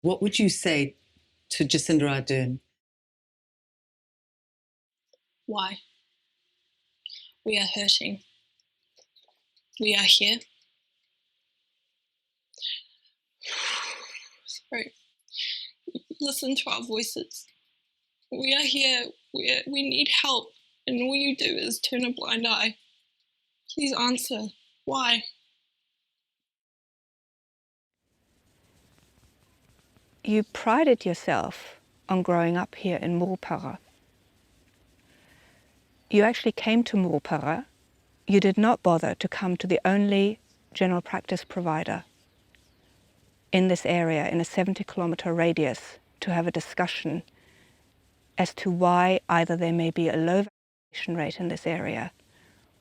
What would you say to Jacinda Ardern? Why? We are hurting. We are here. Sorry. Listen to our voices. We are here. We need help. And all you do is turn a blind eye. Please answer. Why? You prided yourself on growing up here in Murupara. You actually came to Murupara. You did not bother to come to the only general practice provider in this area, in a 70-kilometre radius, to have a discussion as to why either there may be a low vaccination rate in this area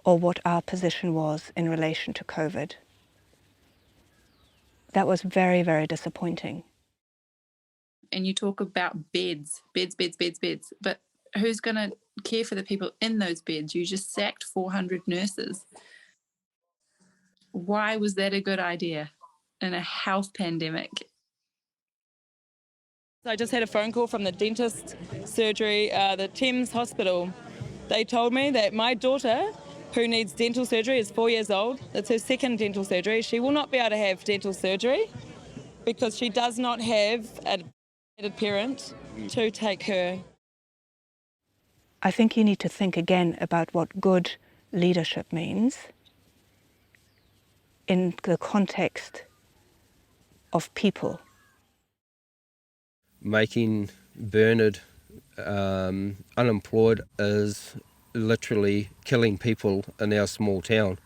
or what our position was in relation to COVID. That was very, very disappointing. And you talk about beds, but who's going to care for the people in those beds? You just sacked 400 nurses. Why was that a good idea in a health pandemic? I just had a phone call from the dentist surgery, the Thames Hospital. They told me that my daughter, who needs dental surgery, is 4 years old. That's her second dental surgery. She will not be able to have dental surgery because she does not have a parent to take her. I think you need to think again about what good leadership means in the context of people. Making Bernard unemployed is literally killing people in our small town.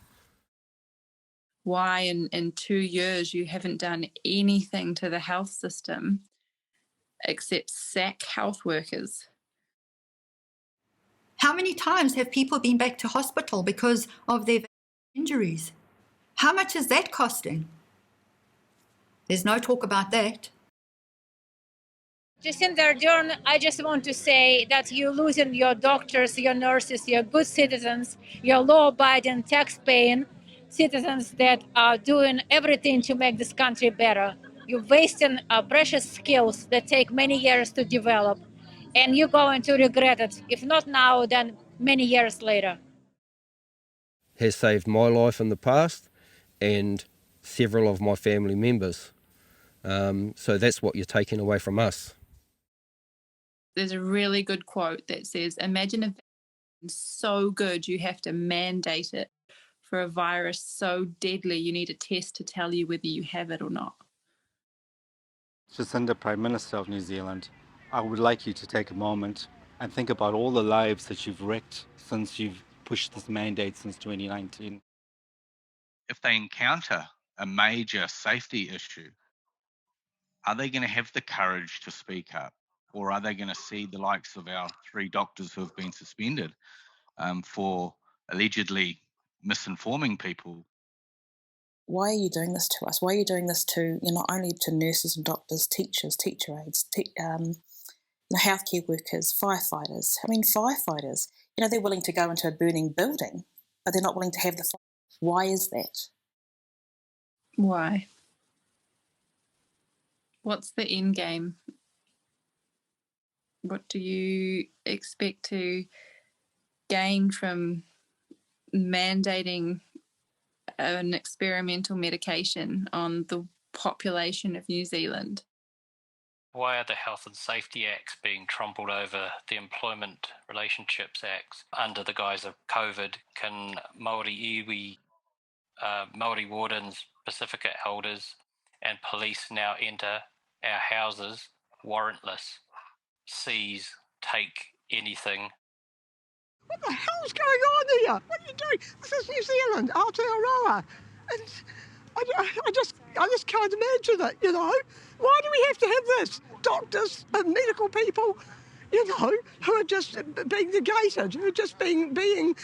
Why in 2 years you haven't done anything to the health system except sack health workers? How many times have people been back to hospital because of their injuries? How much is that costing? There's no talk about that. Jacinda Ardern, I just want to say that you're losing your doctors, your nurses, your good citizens, your law-abiding, tax-paying citizens that are doing everything to make this country better. You're wasting precious skills that take many years to develop, and you're going to regret it, if not now, then many years later. Has saved my life in the past and several of my family members. So that's what you're taking away from us. There's a really good quote that says, imagine a vaccine so good you have to mandate it. For a virus so deadly you need a test to tell you whether you have it or not. Jacinda, Prime Minister of New Zealand, I would like you to take a moment and think about all the lives that you've wrecked since you've pushed this mandate since 2019. If they encounter a major safety issue, are they going to have the courage to speak up? Or are they going to see the likes of our 3 doctors who have been suspended for allegedly misinforming people? Why are you doing this to us? Why are you doing this to, not only to nurses and doctors, teachers, teacher aides, healthcare workers, firefighters? I mean, firefighters, they're willing to go into a burning building, but they're not willing to have the fire. Why is that? Why? What's the end game? What do you expect to gain from mandating an experimental medication on the population of New Zealand? Why are the Health and Safety Acts being trampled over the Employment Relationships Acts under the guise of COVID? Can Māori iwi, Māori wardens, Pacifica elders and police now enter our houses warrantless, seize, take anything? What the hell's going on here? What are you doing? This is New Zealand, Aotearoa. And I just can't imagine it, Why do we have to have this? Doctors and medical people, who are just being negated, who are just being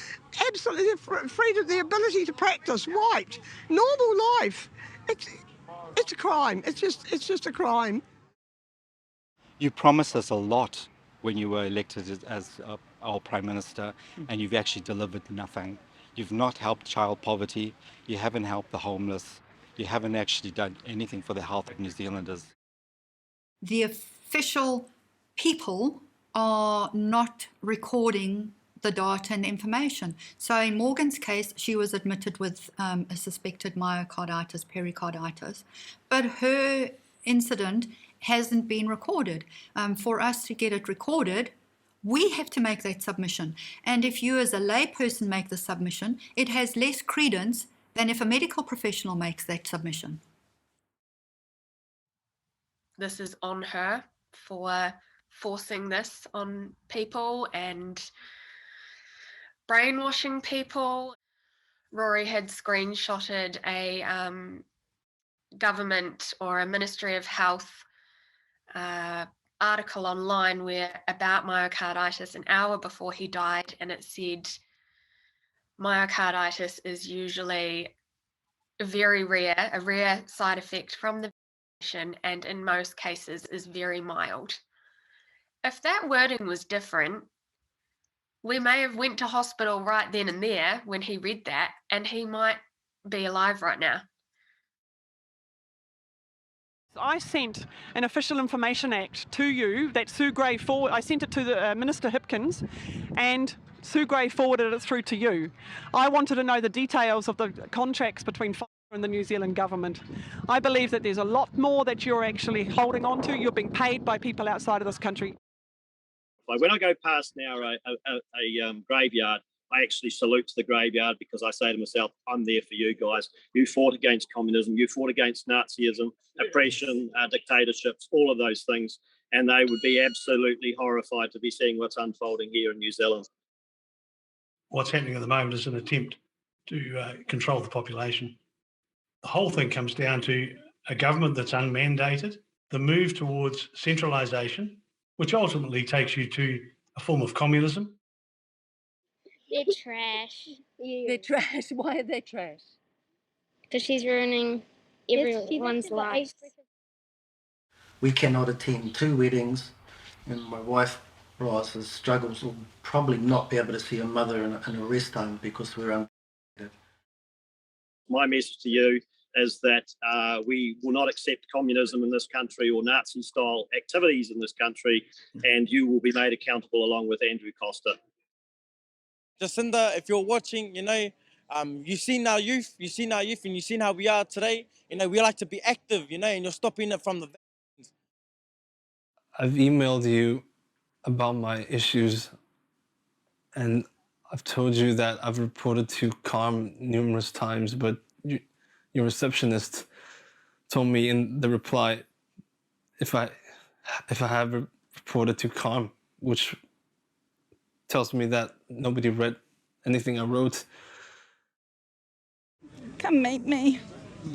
absolutely freed of the ability to practice right, normal life. It's a crime. It's just a crime. You promised us a lot when you were elected as our Prime Minister, and you've actually delivered nothing. You've not helped child poverty, you haven't helped the homeless, you haven't actually done anything for the health of New Zealanders. the official people are not recording the data and the information. So in Morgan's case, she was admitted with a suspected myocarditis, pericarditis, but her incident hasn't been recorded. For us to get it recorded, we have to make that submission. And if you as a layperson make the submission, it has less credence than if a medical professional makes that submission. This is on her for forcing this on people and brainwashing people. Rory had screenshotted a government or a Ministry of Health article online about myocarditis an hour before he died, and it said myocarditis is usually very rare, a rare side effect from the vaccination, and in most cases is very mild. If that wording was different, we may have went to hospital right then and there when he read that, and he might be alive right now. I sent an Official Information Act to you that Sue Gray I sent it to the Minister Hipkins, and Sue Gray forwarded it through to you. I wanted to know the details of the contracts between Pfizer and the New Zealand government. I believe that there's a lot more that you're actually holding on to. You're being paid by people outside of this country. Like when I go past now a graveyard, I actually salute to the graveyard because I say to myself, I'm there for you guys. You fought against communism, you fought against Nazism, oppression, dictatorships, all of those things. And they would be absolutely horrified to be seeing what's unfolding here in New Zealand. What's happening at the moment is an attempt to control the population. The whole thing comes down to a government that's unmandated, the move towards centralisation, which ultimately takes you to a form of communism. They're trash. Yeah. They're trash. Why are they trash? Because she's ruining everyone's life. We cannot attend 2 weddings, and my wife, Ross, struggles will probably not be able to see her mother in a rest home because we're unvaccinated. My message to you is that we will not accept communism in this country or Nazi-style activities in this country, and you will be made accountable along with Andrew Costa. Jacinda, if you're watching, you've seen our youth, and you've seen how we are today. We like to be active, and you're stopping it from the vaccines. I've emailed you about my issues, and I've told you that I've reported to CARM numerous times, but your receptionist told me in the reply if I have reported to CARM, which tells me that nobody read anything I wrote. Come meet me.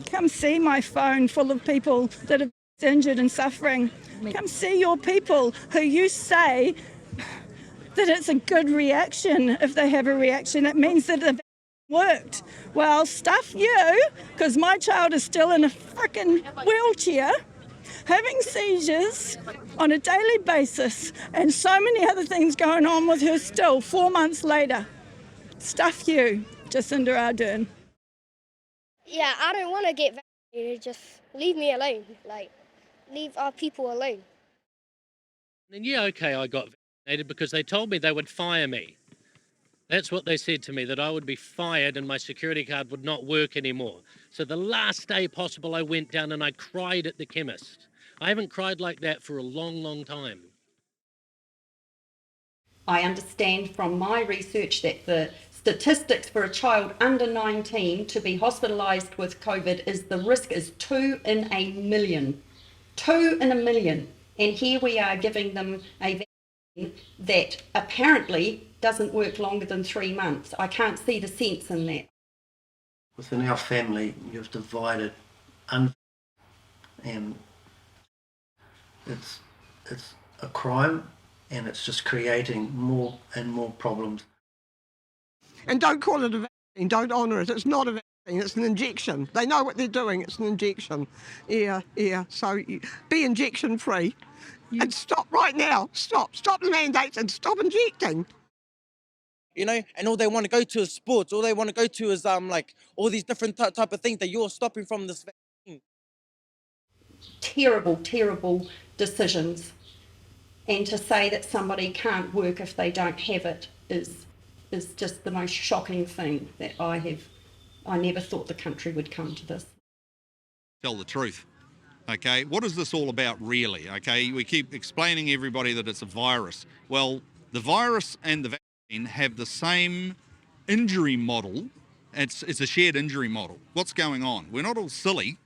Come see my phone full of people that are injured and suffering. Come see your people who you say that it's a good reaction. If they have a reaction, it means that the worked. Well, stuff you, because my child is still in a frickin' wheelchair, having seizures on a daily basis, and so many other things going on with her still 4 months later. Stuff you, Jacinda Ardern. Yeah, I don't want to get vaccinated. Just leave me alone. Leave our people alone. And yeah, okay, I got vaccinated because they told me they would fire me. That's what they said to me, that I would be fired and my security card would not work anymore. So the last day possible, I went down and I cried at the chemist. I haven't cried like that for a long, long time. I understand from my research that the statistics for a child under 19 to be hospitalised with COVID is the risk is 2 in a million. 2 in a million. And here we are giving them a vaccine that apparently doesn't work longer than 3 months. I can't see the sense in that. Within our family, you've divided, and it's a crime, and it's just creating more and more problems. And don't call it a vaccine, don't honour it. It's not a vaccine, it's an injection. They know what they're doing, it's an injection. Yeah. So be injection free and stop right now. Stop the mandates and stop injecting. And all they want to go to is sports. All they want to go to is all these different type of things that you're stopping from this vaccine. terrible, terrible decisions. And to say that somebody can't work if they don't have it is just the most shocking thing that I never thought the country would come to this. Tell the truth. Okay, what is this all about really? Okay, we keep explaining everybody that it's a virus. Well, the virus and the vaccine have the same injury model. It's a shared injury model. What's going on? We're not all silly.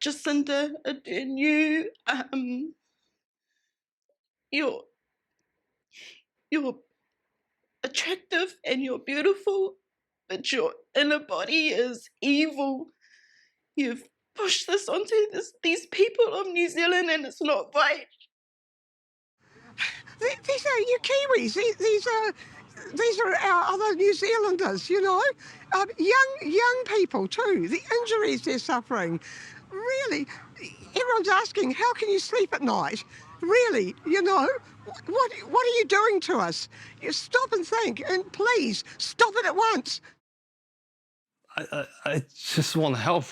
Jacinda Ardern, you're attractive and you're beautiful, but your inner body is evil. You've pushed this onto these people of New Zealand, and it's not right. These are you Kiwis. These are our other New Zealanders, you know. Young people too. The injuries they're suffering. Really, everyone's asking, how can you sleep at night? Really, you know, what are you doing to us? You stop and think, and please stop it at once. I just want help.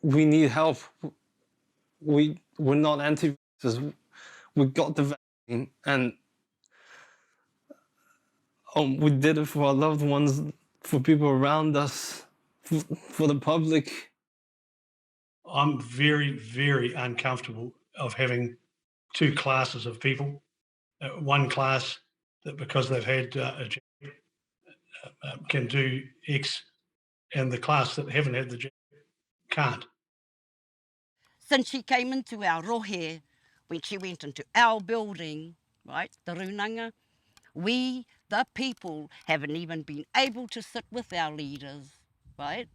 We need help. We're not anti-vaxxers. We got the vaccine, and we did it for our loved ones, for people around us, for the public. I'm very, very uncomfortable of having two classes of people. One class that because they've had a jab can do X, and the class that haven't had the jab can't. Since she came into our rohe, when she went into our building, right, the runanga, we, the people, haven't even been able to sit with our leaders, right?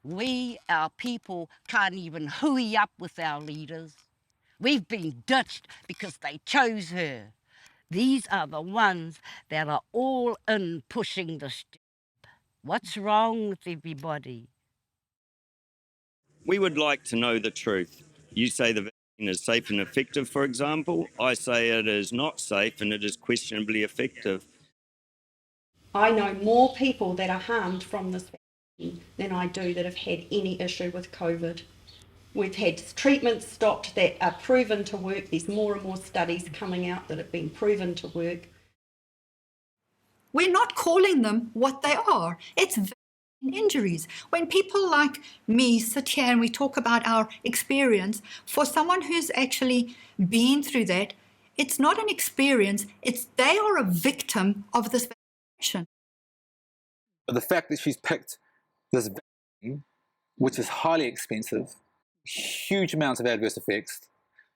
We, our people, can't even hui up with our leaders. We've been ditched because they chose her. These are the ones that are all in pushing the step. What's wrong with everybody? We would like to know the truth. You say the vaccine is safe and effective, for example. I say it is not safe and it is questionably effective. I know more people that are harmed from this vaccine than I do that have had any issue with COVID. We've had treatments stopped that are proven to work. There's more and more studies coming out that have been proven to work. We're not calling them what they are. It's injuries. When people like me sit here and we talk about our experience, for someone who's actually been through that, it's not an experience, they are a victim of this vaccination. But the fact that she's picked this vaccine, which is highly expensive, huge amounts of adverse effects.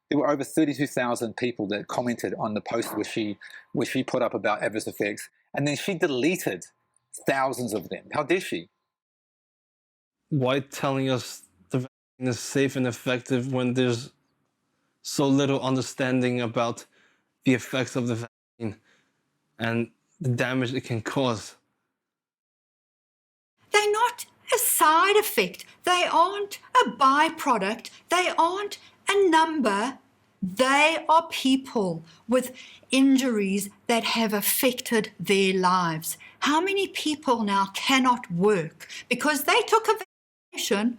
There were over 32,000 people that commented on the post where she put up about adverse effects, and then she deleted thousands of them. How dare she? Why telling us the vaccine is safe and effective when there's so little understanding about the effects of the vaccine and the damage it can cause? They're not a side effect. They aren't a byproduct. They aren't a number. They are people with injuries that have affected their lives. How many people now cannot work because they took a vacation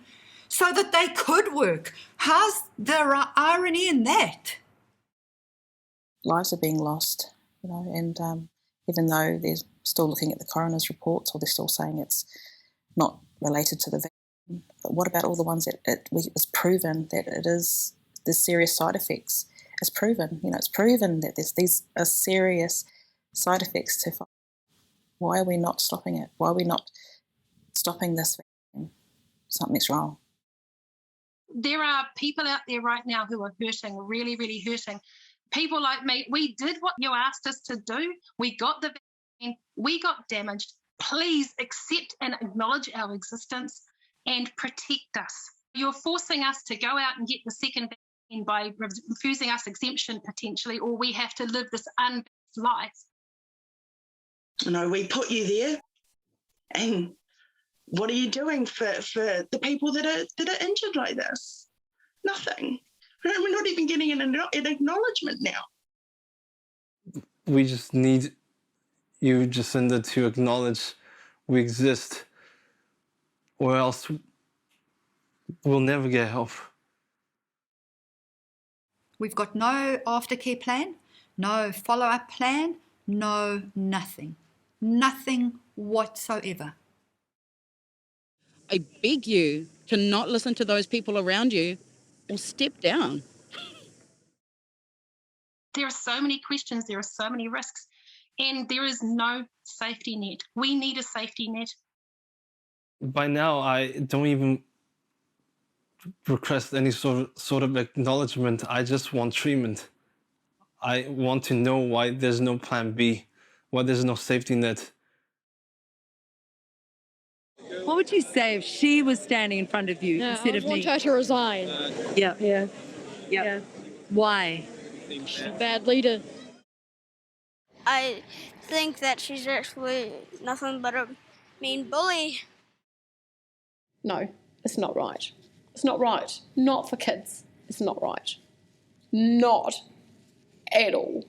so that they could work? How's the irony in that? Lives are being lost, you know, and even though they're still looking at the coroner's reports or they're still saying it's not related to the vaccine, but what about all the ones that it's proven that there's serious side effects? It's proven, you know, it's proven that these are serious side effects to fight. Why are we not stopping it? Why are we not stopping this vaccine? Something's wrong. There are people out there right now who are hurting, really, really hurting. People like me, we did what you asked us to do. We got the vaccine. We got damaged. Please accept and acknowledge our existence and protect us. You're forcing us to go out and get the second vaccine by refusing us exemption potentially, or we have to live this unvaxxed life. You know, we put you there, and what are you doing for the people that are injured like this? Nothing. We're not even getting an acknowledgement now. We just need you, Jacinda, to acknowledge we exist, or else we'll never get help. We've got no aftercare plan, no follow-up plan, no nothing. Nothing whatsoever. I beg you to not listen to those people around you or step down. There are so many questions, there are so many risks, and there is no safety net. We need a safety net. By now, I don't even request any sort of acknowledgement. I just want treatment. I want to know why there's no plan B, why there's no safety net. What would you say if she was standing in front of you instead of me? I want her to resign. Yeah. Why? She's a bad leader. I think that she's actually nothing but a mean bully. No, it's not right. It's not right. Not for kids. It's not right. Not at all.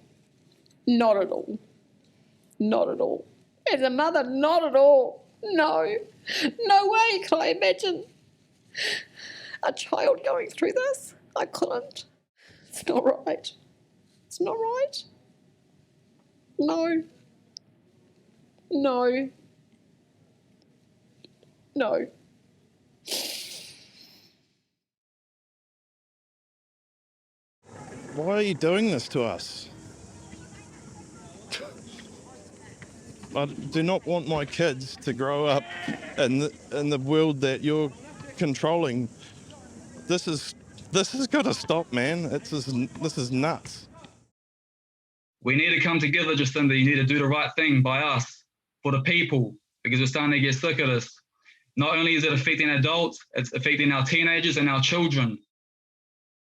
Not at all. Not at all. As a mother, not at all. No. No way can I imagine a child going through this. I couldn't. It's not right. It's not right. No. No. No. Why are you doing this to us? I do not want my kids to grow up in the world that you're controlling. This has got to stop, man. This is nuts. We need to come together, Jacinda. You need to do the right thing by us, for the people, because we're starting to get sick of this. Not only is it affecting adults, it's affecting our teenagers and our children.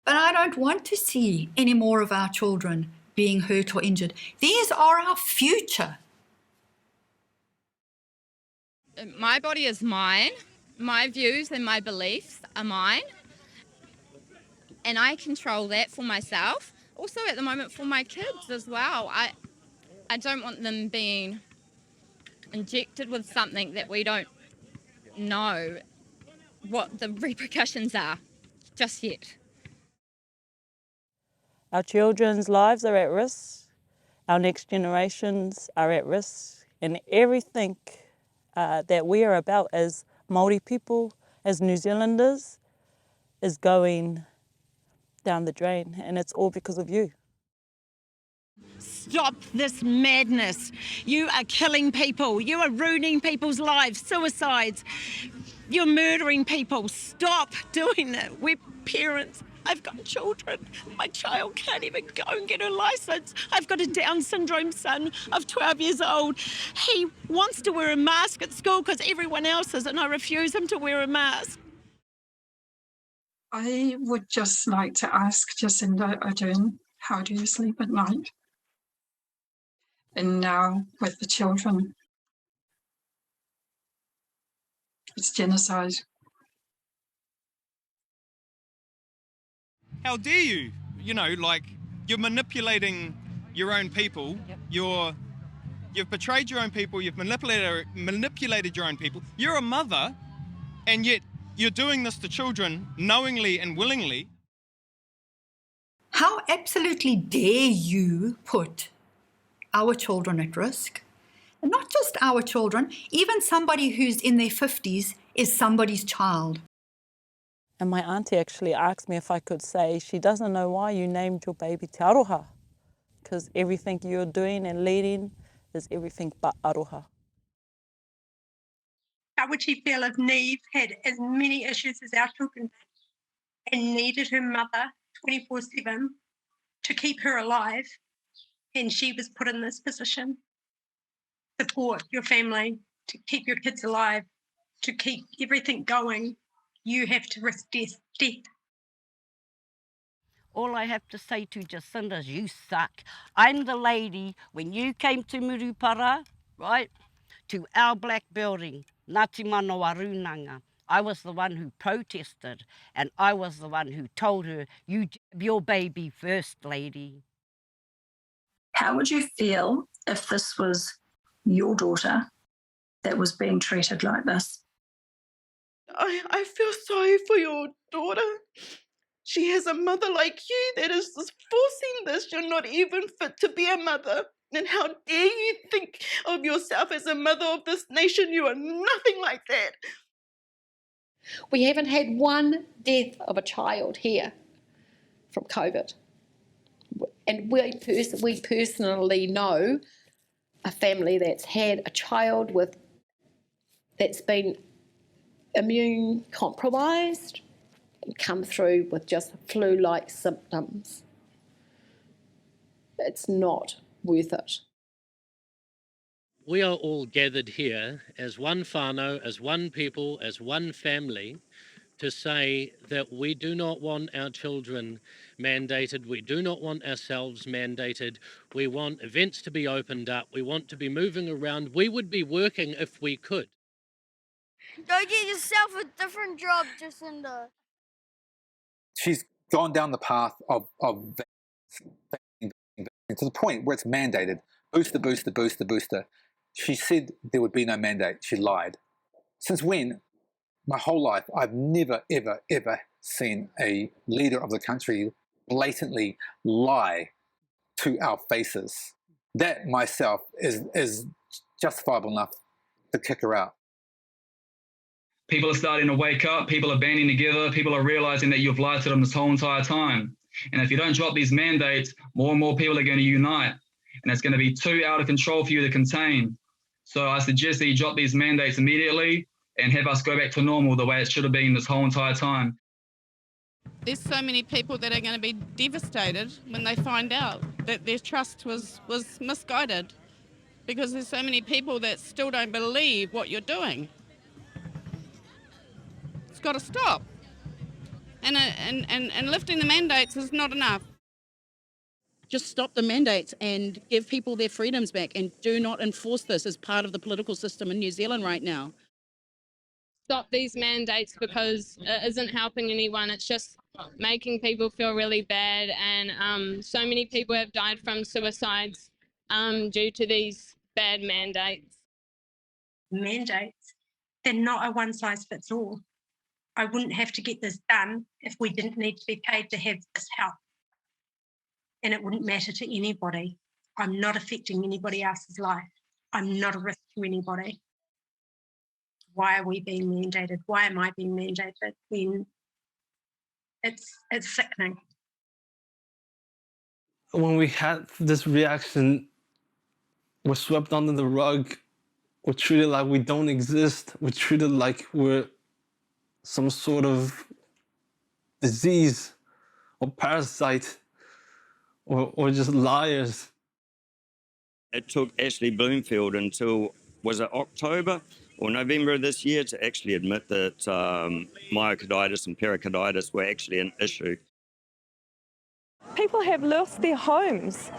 But I don't want to see any more of our children being hurt or injured. These are our future. My body is mine. My views and my beliefs are mine. And I control that for myself. Also at the moment for my kids as well. I don't want them being injected with something that we don't know what the repercussions are just yet. Our children's lives are at risk, our next generations are at risk, and everything that we are about as Māori people, as New Zealanders, is going down the drain, and it's all because of you. Stop this madness. You are killing people. You are ruining people's lives, suicides. You're murdering people. Stop doing it. We're parents. I've got children. My child can't even go and get her licence. I've got a Down syndrome son of 12 years old. He wants to wear a mask at school because everyone else is, and I refuse him to wear a mask. I would just like to ask Jacinda Ardern, how do you sleep at night? And now with the children, it's genocide. How dare you? You know, like, you're manipulating your own people. Yep. You've betrayed your own people. You've manipulated your own people. You're a mother, and yet you're doing this to children knowingly and willingly. How absolutely dare you put our children at risk? And not just our children, even somebody who's in their 50s is somebody's child. And my auntie actually asked me if I could say she doesn't know why you named your baby Te Aroha, because everything you're doing and leading is everything but aroha. How would she feel if Neve had as many issues as our children did and needed her mother 24/7 to keep her alive, and she was put in this position? Support your family, to keep your kids alive, to keep everything going. You have to risk death. All I have to say to Jacinda is you suck. I'm the lady, when you came to Murupara, right, to our black building, Ngāti Manawa Runanga, I was the one who protested, and I was the one who told her, you jab your baby first, lady. How would you feel if this was your daughter that was being treated like this? I feel sorry for your daughter. She has a mother like you that is just forcing this. You're not even fit to be a mother. And how dare you think of yourself as a mother of this nation? You are nothing like that. We haven't had one death of a child here from COVID. And we personally know a family that's had a child that's been immune compromised and come through with just flu-like symptoms. It's not worth it. We are all gathered here as one whānau, as one people, as one family, to say that we do not want our children mandated, we do not want ourselves mandated, we want events to be opened up, we want to be moving around, we would be working if we could. Go get yourself a different job, Jacinda. She's gone down the path of vaccine to the point where it's mandated. Booster, booster, booster, booster. She said there would be no mandate. She lied. Since when? My whole life, I've never, ever, ever seen a leader of the country blatantly lie to our faces. That myself is justifiable enough to kick her out. People are starting to wake up, people are banding together, people are realizing that you've lied to them this whole entire time. And if you don't drop these mandates, more and more people are going to unite. And it's going to be too out of control for you to contain. So I suggest that you drop these mandates immediately and have us go back to normal the way it should have been this whole entire time. There's so many people that are going to be devastated when they find out that their trust was misguided, because there's so many people that still don't believe what you're doing. It's got to stop. And lifting the mandates is not enough. Just stop the mandates and give people their freedoms back, and do not enforce this as part of the political system in New Zealand right now. Stop these mandates, because it isn't helping anyone. It's just making people feel really bad, and so many people have died from suicides due to these bad mandates. Mandates, they're not a one-size-fits-all. I wouldn't have to get this done if we didn't need to be paid to have this help. And it wouldn't matter to anybody. I'm not affecting anybody else's life. I'm not a risk to anybody. Why are we being mandated? Why am I being mandated when it's sickening? When we had this reaction, we're swept under the rug. We're treated like we don't exist. We're treated like we're some sort of disease or parasite or just liars. It took Ashley Bloomfield until, was it October or November of this year, to actually admit that myocarditis and pericarditis were actually an issue. People have lost their homes.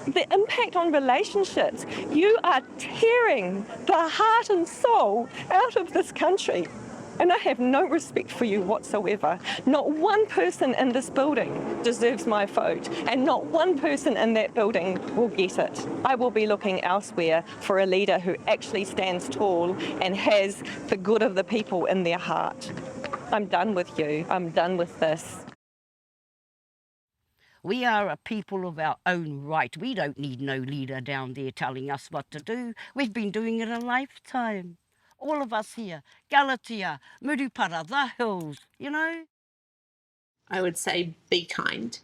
The impact on relationships. You are tearing the heart and soul out of this country. And I have no respect for you whatsoever. Not one person in this building deserves my vote, and not one person in that building will get it. I will be looking elsewhere for a leader who actually stands tall and has the good of the people in their heart. I'm done with you. I'm done with this. We are a people of our own right. We don't need no leader down there telling us what to do. We've been doing it a lifetime. All of us here, Galatea, Murupara, the hills, you know. I would say be kind.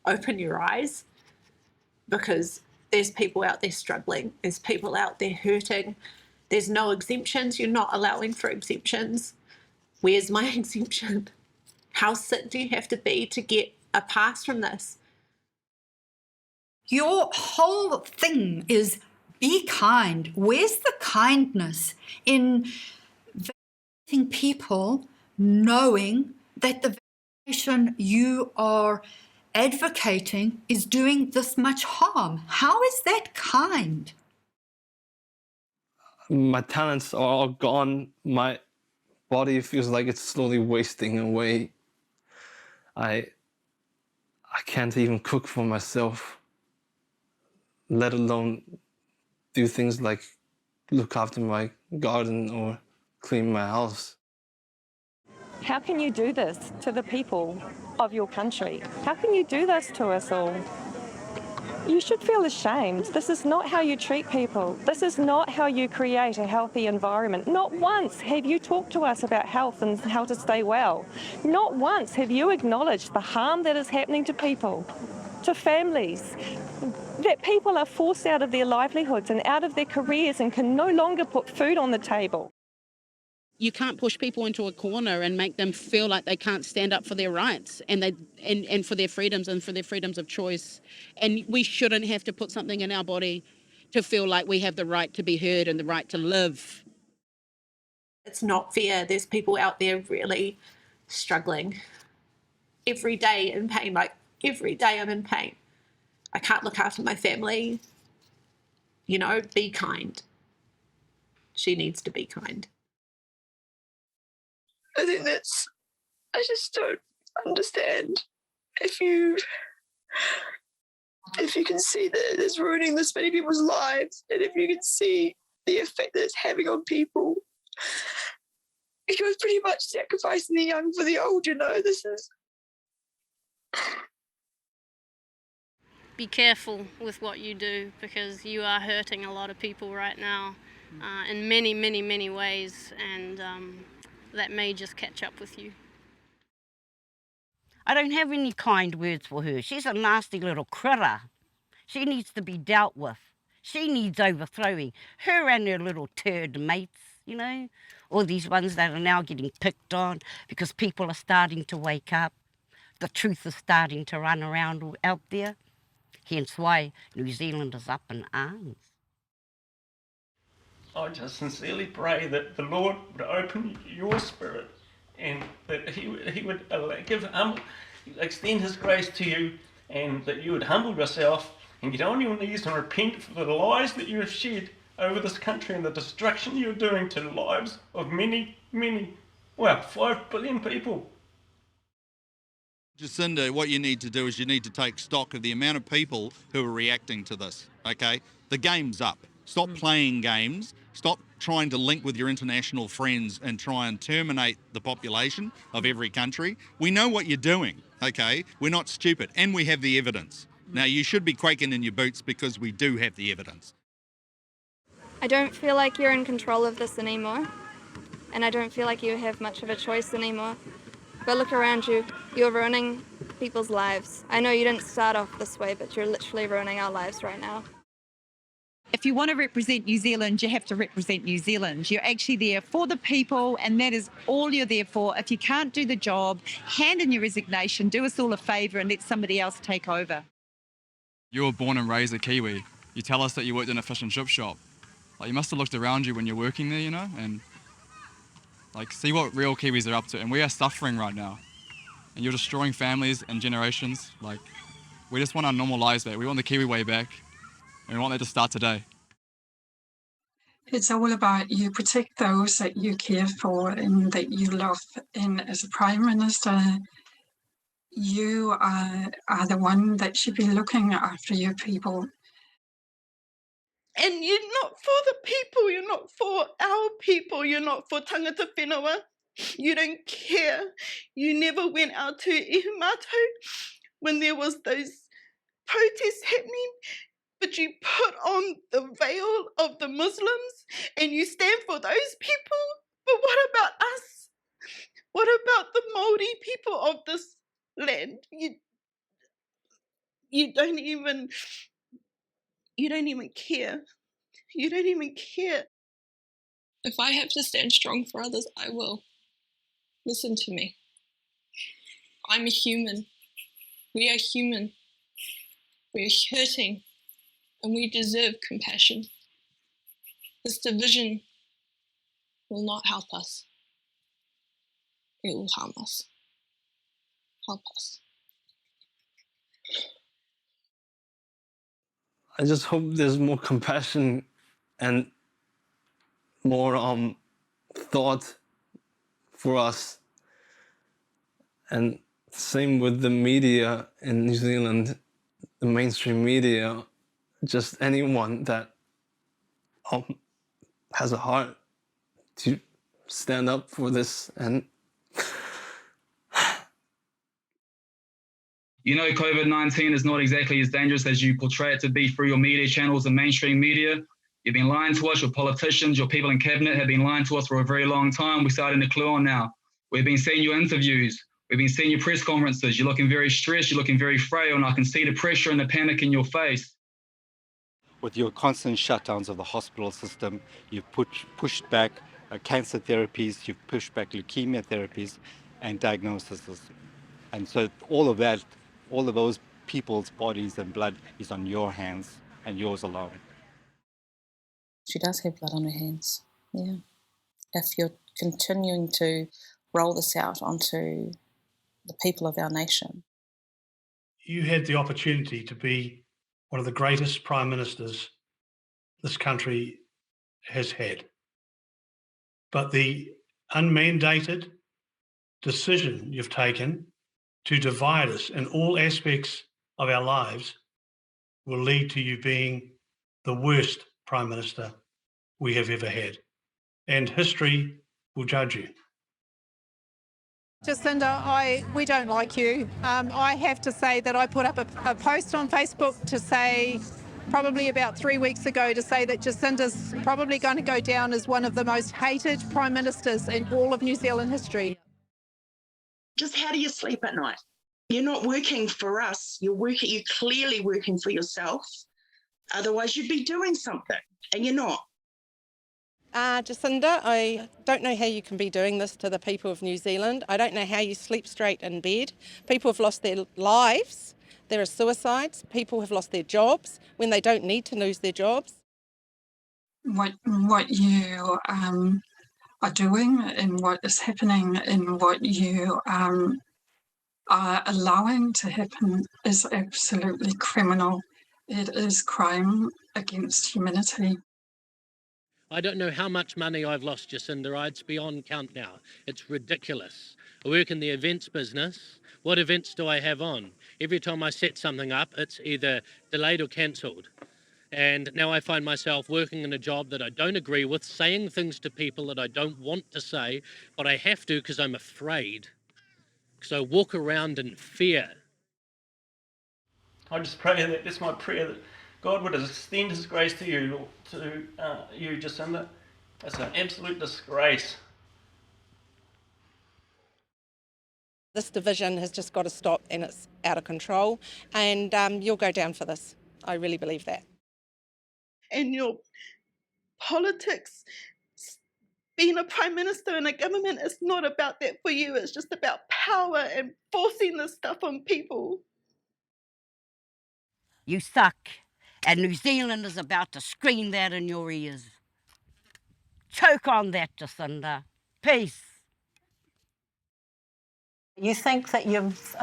Open your eyes, because there's people out there struggling. There's people out there hurting. There's no exemptions. You're not allowing for exemptions. Where's my exemption? How sick do you have to be to get a pass from this? Your whole thing is be kind. Where's the kindness in vaccinating people knowing that the vaccination you are advocating is doing this much harm? How is that kind? My talents are all gone. My body feels like it's slowly wasting away. I can't even cook for myself, let alone do things like look after my garden or clean my house. How can you do this to the people of your country? How can you do this to us all? You should feel ashamed. This is not how you treat people. This is not how you create a healthy environment. Not once have you talked to us about health and how to stay well. Not once have you acknowledged the harm that is happening to people, to families, that people are forced out of their livelihoods and out of their careers and can no longer put food on the table. You can't push people into a corner and make them feel like they can't stand up for their rights and for their freedoms and for their freedoms of choice. And we shouldn't have to put something in our body to feel like we have the right to be heard and the right to live. It's not fair. There's people out there really struggling every day in pain. Like every day I'm in pain. I can't look after my family. You know, be kind. She needs to be kind. I think I just don't understand. If you can see that it's ruining this many people's lives, and if you can see the effect that it's having on people, you're pretty much sacrificing the young for the old, you know. Be careful with what you do, because you are hurting a lot of people right now in many, many, many ways, and that may just catch up with you. I don't have any kind words for her. She's a nasty little critter. She needs to be dealt with. She needs overthrowing. Her and her little turd mates, you know, all these ones that are now getting picked on because people are starting to wake up. The truth is starting to run around out there. Hence why New Zealand is up in arms. I just sincerely pray that the Lord would open your spirit and that He would extend His grace to you, and that you would humble yourself and get on your knees and repent for the lies that you have shed over this country and the destruction you're doing to the lives of many, 5 billion people. Jacinda, what you need to do is you need to take stock of the amount of people who are reacting to this, okay? The game's up. Stop playing games. Stop trying to link with your international friends and try and terminate the population of every country. We know what you're doing, okay? We're not stupid, and we have the evidence. Now, you should be quaking in your boots because we do have the evidence. I don't feel like you're in control of this anymore, and I don't feel like you have much of a choice anymore. But look around you, you're ruining people's lives. I know you didn't start off this way, but you're literally ruining our lives right now. If you want to represent New Zealand, you have to represent New Zealand. You're actually there for the people, and that is all you're there for. If you can't do the job, hand in your resignation, do us all a favour and let somebody else take over. You were born and raised a Kiwi. You tell us that you worked in a fish and chip shop. Like, you must have looked around you when you're working there, you know, and see what real Kiwis are up to. And we are suffering right now. And you're destroying families and generations. We just want our normal lives back. We want the Kiwi way back. And we want that to start today. It's all about you protect those that you care for and that you love. And as a Prime Minister, you are the one that should be looking after your people. And you're not for the people, you're not for our people, you're not for tangata whenua. You don't care. You never went out to Ihumātao when there was those protests happening, but you put on the veil of the Muslims and you stand for those people. But what about us? What about the Māori people of this land? You don't even care. You don't even care. If I have to stand strong for others, I will. Listen to me. I'm a human. We are human. We are hurting, and we deserve compassion. This division will not help us. It will harm us. Help us. I just hope there's more compassion and more thought for us. And same with the media in New Zealand, the mainstream media, just anyone that has a heart to stand up for this and You know, COVID-19 is not exactly as dangerous as you portray it to be through your media channels and mainstream media. You've been lying to us, your politicians, your people in cabinet have been lying to us for a very long time. We're starting to clue on now. We've been seeing your interviews. We've been seeing your press conferences. You're looking very stressed, you're looking very frail, and I can see the pressure and the panic in your face. With your constant shutdowns of the hospital system, you've pushed back cancer therapies, you've pushed back leukemia therapies and diagnoses. And so all of that, all of those people's bodies and blood is on your hands and yours alone. She does have blood on her hands, yeah. If you're continuing to roll this out onto the people of our nation. You had the opportunity to be one of the greatest prime ministers this country has had. But the unmandated decision you've taken to divide us in all aspects of our lives will lead to you being the worst Prime Minister we have ever had. And history will judge you. Jacinda, we don't like you. I have to say that I put up a post on Facebook to say, probably about 3 weeks ago, to say that Jacinda's probably going to go down as one of the most hated Prime Ministers in all of New Zealand history. Just how do you sleep at night? You're not working for us. You're clearly working for yourself. Otherwise, you'd be doing something, and you're not. Jacinda, I don't know how you can be doing this to the people of New Zealand. I don't know how you sleep straight in bed. People have lost their lives. There are suicides. People have lost their jobs when they don't need to lose their jobs. What you are doing and what is happening and what you are allowing to happen is absolutely criminal. It is crime against humanity. I don't know how much money I've lost, Jacinda. It's beyond count now. It's ridiculous. I work in the events business. What events do I have on? Every time I set something up, it's either delayed or cancelled. And now I find myself working in a job that I don't agree with, saying things to people that I don't want to say, but I have to because I'm afraid. Because I walk around in fear. I just pray that, that's my prayer, that God would extend His grace to you, you, Jacinda. It's an absolute disgrace. This division has just got to stop, and it's out of control. And you'll go down for this. I really believe that. And your politics, being a prime minister in a government, is not about that for you. It's just about power and forcing this stuff on people. You suck. And New Zealand is about to scream that in your ears. Choke on that, Jacinda. Peace. You think that you've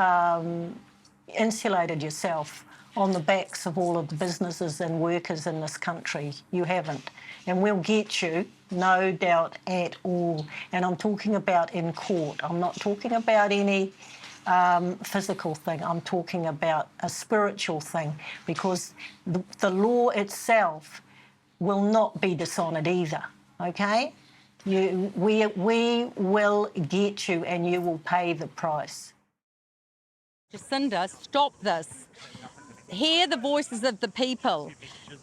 insulated yourself on the backs of all of the businesses and workers in this country. You haven't. And we'll get you, no doubt at all. And I'm talking about in court. I'm not talking about any physical thing. I'm talking about a spiritual thing, because the law itself will not be dishonoured either, okay? We will get you, and you will pay the price. Jacinda, stop this. Hear the voices of the people.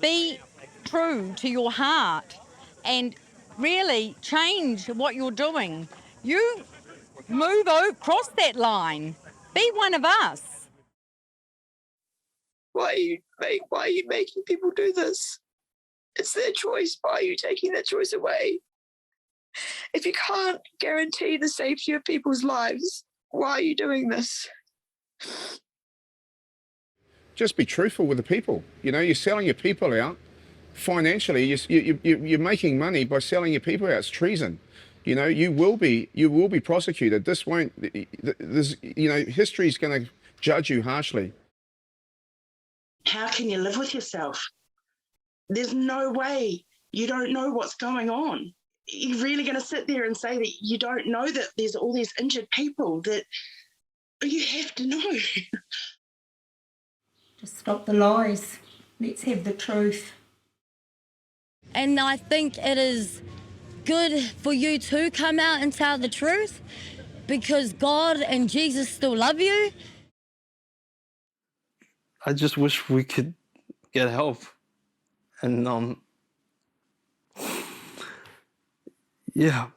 Be true to your heart and really change what you're doing. You move across that line. Be one of us. Why are you making people do this? It's their choice. Why are you taking that choice away? If you can't guarantee the safety of people's lives, why are you doing this? Just be truthful with the people. You know, you're selling your people out financially. You're making money by selling your people out. It's treason. You know, you will be prosecuted. This won't. History's going to judge you harshly. How can you live with yourself? There's no way. You don't know what's going on. You're really going to sit there and say that you don't know that there's all these injured people? That you have to know. Just stop the lies. Let's have the truth. And I think it is good for you to come out and tell the truth, because God and Jesus still love you. I just wish we could get help. And yeah,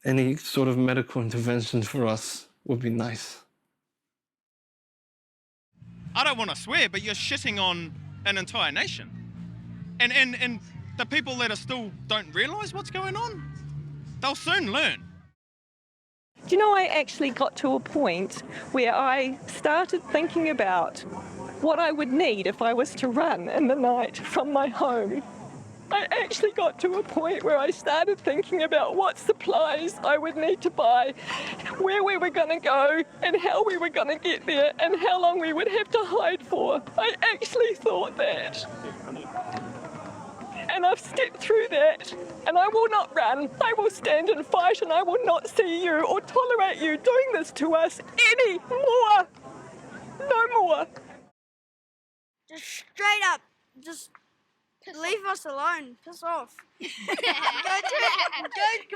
any sort of medical intervention for us would be nice. I don't want to swear, but you're shitting on an entire nation. And the people that are still don't realise what's going on, they'll soon learn. Do you know, I actually got to a point where I started thinking about what I would need if I was to run in the night from my home. I actually got to a point where I started thinking about what supplies I would need to buy, where we were going to go, and how we were going to get there, and how long we would have to hide for. I actually thought that. And I've stepped through that, and I will not run. I will stand and fight, and I will not see you or tolerate you doing this to us any more. No more. Just straight up, just leave us alone. Piss off. Go can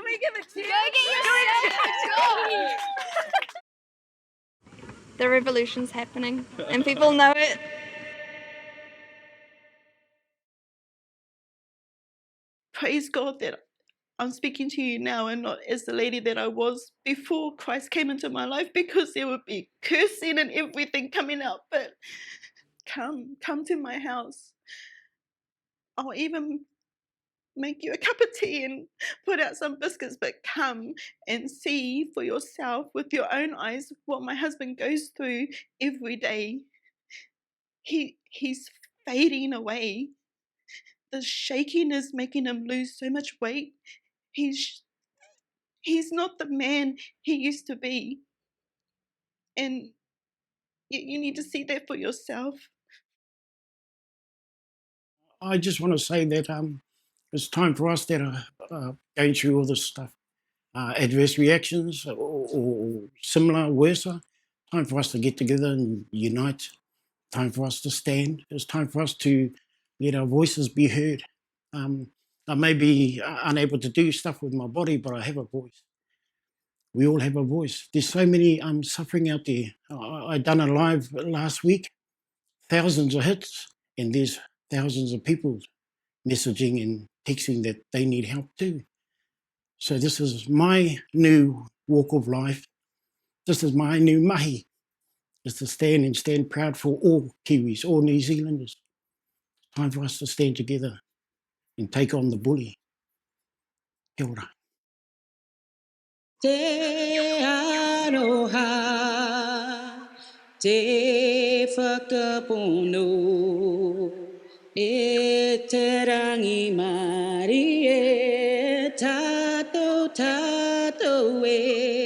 we give it to you? Go get yourself a job. The revolution's happening, and people know it. Praise God that I'm speaking to you now and not as the lady that I was before Christ came into my life, because there would be cursing and everything coming out. But come to my house. I'll even make you a cup of tea and put out some biscuits, but come and see for yourself with your own eyes what my husband goes through every day. He's fading away. The shaking is making him lose so much weight. He's not the man he used to be. And you need to see that for yourself. I just want to say that it's time for us that are going through all this stuff, adverse reactions or similar, worse. Time for us to get together and unite. Time for us to stand. It's time for us to let our voices be heard. I may be unable to do stuff with my body, but I have a voice. We all have a voice. There's so many suffering out there. I done a live last week, thousands of hits, and there's thousands of people messaging and texting that they need help too. So this is my new walk of life. This is my new mahi, is to stand and stand proud for all Kiwis, all New Zealanders. Time for us to stand together and take on the bully. Kia ora. Te aroha, te whakapono, e te rangi mari e tātou e.